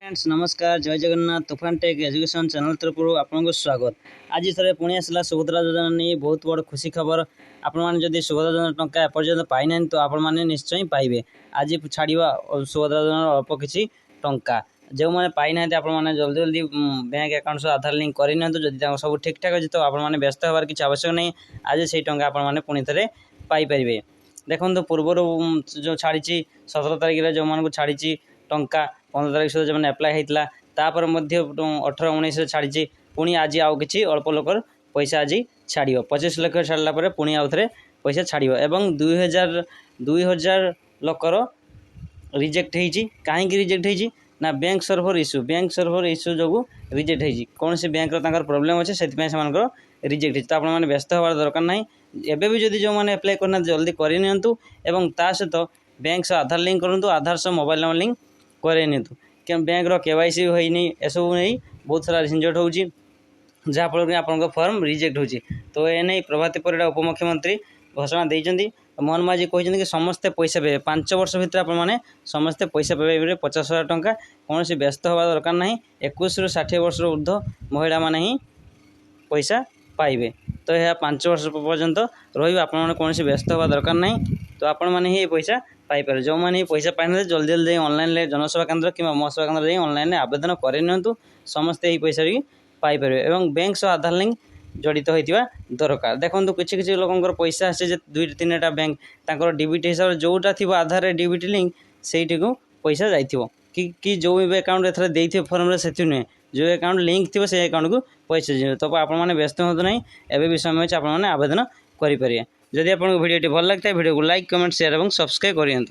Friends नमस्कार जय जगन्नाथ तुफान टेक एजुकेशन चैनल तरफ आपको स्वागत। आज थे पुणी आसला सुभद्रा योजना नहीं बहुत बड़ खुशी खबर। आपण जदि सुभद्रा योजना टंका एपर्यंत पाई ना तो आपण निश्चय पाइबे। आज छाड़ सुभद्रा योजना अल्प किसी टंका जो मैंने पाई ना आपने जल्दी जल्दी बैंक अकाउंट सह आधार लिंक करनी जब सब ठीक ठाक अच्छे तो आपने व्यस्त हबार किसी आवश्यक नहीं। आज से टंका आपने पुणी थे पाइपर। देखो पूर्वर जो छाड़ी 17 तारिख जो मानक छाड़ी टंका 15 तारिख सुधा जो एप्लाय होता तापर 18-19 छाड़ी पुणी आज आउ कि अल्प लोकर पैसा आज छाड़ 25 लाख छाड़ापर पुणी आउ थे पैसा छाड़ एवं 2000 लोकर रिजेक्ट होती। कहीं रिजेक्ट होती ना बैंक सर्भर इश्यू जो रिजेक्ट होती कौन सी बैंक प्रोब्लेम अच्छे से रिजेक्ट होती। तो आप व्यस्त हबार दरकार ना। एबे भी जदि जो मैंने एप्लाय करना जल्दी करनी एवं ता सहित बैंक सह आधार लिंक करूँ आधार सह मोबाइल नंबर लिंक करनी क्या बैंक केवाईसी होनी एसबू नहीं बहुत सारा झंझट हो जहाँफल आप फॉर्म रिजेक्ट होची। तो ये नहीं प्रभाती परिड़ा उपमुख्यमंत्री घोषणा देते मोहन माझी कहते कि समस्ते पैसा पाइबे 5 वर्ष भितर आपने समस्ते पैसा पाइबे 50,000 टंका कौन सी व्यस्त हवा दरकार ना। 21 ରୁ 60 वर्ष ऊर्ध्व महिला माने ही पैसा पाइबे। तो यह 5 वर्ष पर्यंत रही कौन सी व्यस्त हवा दरकार ना। तो आपण मैंने ही पैसा पाइपर जो मैंने पैसा पाई ना जल्दी जल्दी ऑनलाइन जनसेवा केन्द्र कि महोत्सव केन्द्र जाए ऑनलाइन आवेदन करनी समस्ते यही पैसा भी पाइपर एवं बैंक सह आधार लिंक जड़ित होता दरकार। देखो किसी लोक पैसा आसे 2-3टा बैंक तर डीबीटी हिसाब से जोटा थी आधार डीबीटी लिंक से पैसा जाइए कि जो भी अकाउंट एथर देते फॉर्म से नुहे जो अकाउंट लिंक थी से अकाउंट को पैसा जाए। तो आपने व्यस्त हूँ ना एवं भी समय आपने आवेदन करेंगे। जदि आपको वीडियो भल लगता है वीडियो को लाइक कमेंट शेयर और सब्सक्राइब करें।